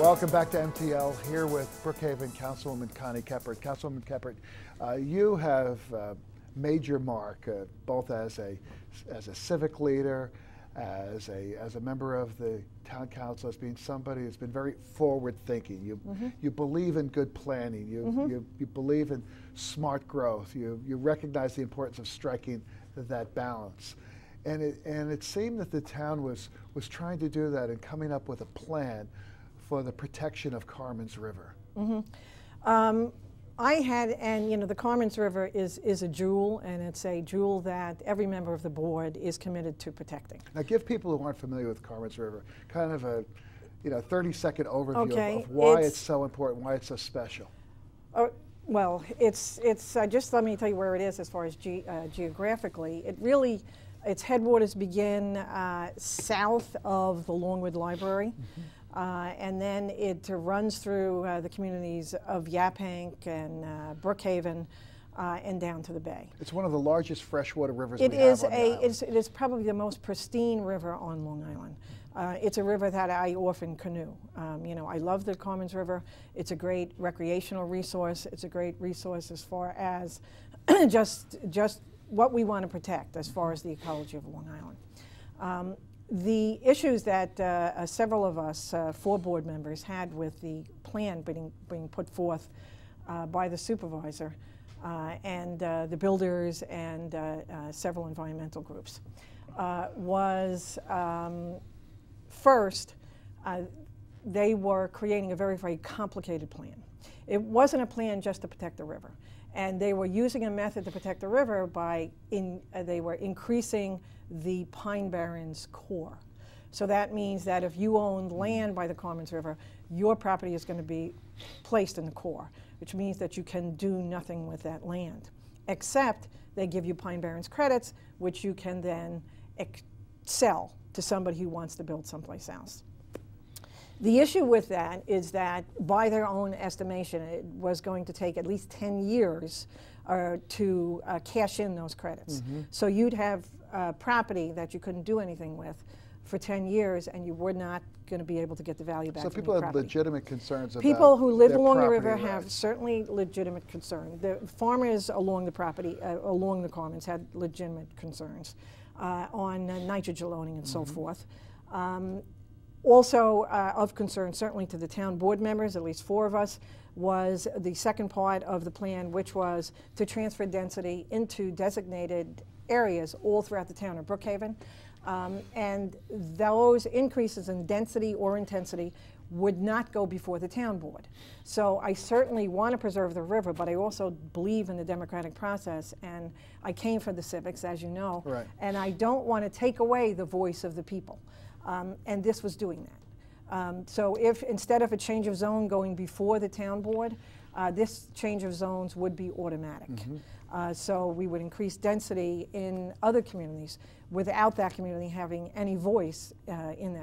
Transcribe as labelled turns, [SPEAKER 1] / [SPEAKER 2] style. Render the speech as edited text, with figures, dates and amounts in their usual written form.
[SPEAKER 1] Welcome back to MTL, here with Brookhaven Councilwoman Connie Kepert. Councilwoman Kepert, you have made your mark both as a civic leader, as a member of the town council, as being somebody who's been very forward-thinking. You believe in good planning. You believe in smart growth. You recognize the importance of striking that balance. And it seemed that the town was trying to do that and coming up with a plan for the protection of Carmans River.
[SPEAKER 2] I had, and you know, the Carmans River is a jewel, and it's a jewel that every member of the board is committed to protecting.
[SPEAKER 1] Now, give people who aren't familiar with Carmans River kind of a 30-second overview of why it's so important, why it's so special.
[SPEAKER 2] Well, it's just let me tell you where it is as far as geographically. Its headwaters begin south of the Longwood Library. And then it runs through the communities of Yaphank and Brookhaven and down to the bay.
[SPEAKER 1] It's one of the largest freshwater rivers
[SPEAKER 2] we have on the island. It is probably the most pristine river on Long Island. It's a river that I often canoe. I love the Carmans River. It's a great recreational resource. It's a great resource as far as just what we want to protect as far as the ecology of Long Island. The issues that several of us, 4 board members, had with the plan being put forth by the supervisor and the builders and several environmental groups was, first, they were creating a very, very complicated plan. It wasn't a plan just to protect the river. And they were using a method to protect the river by, they were increasing the Pine Barrens core. So that means that if you owned land by the Carmans River, your property is going to be placed in the core, which means that you can do nothing with that land, except they give you Pine Barrens credits, which you can then sell to somebody who wants to build someplace else. The issue with that is that, by their own estimation, it was going to take at least 10 years to cash in those credits. So you'd have property that you couldn't do anything with for 10 years, and you were not going to be able to get the value back.
[SPEAKER 1] So people have legitimate concerns about
[SPEAKER 2] people who live along the river
[SPEAKER 1] rights.
[SPEAKER 2] have certainly legitimate concern. The farmers along the property, along the Carmans, had legitimate concerns on nitrogen loading and so forth. Also of concern, certainly to the town board members, at least 4 of us, was the second part of the plan, which was to transfer density into designated areas all throughout the town of Brookhaven. And those increases in density or intensity would not go before the town board. So I certainly want to preserve the river, but I also believe in the democratic process, and I came from the civics, as you know, and I don't want to take away the voice of the people. And this was doing that. So if instead of a change of zone going before the town board, this change of zones would be automatic. So we would increase density in other communities without that community having any voice in that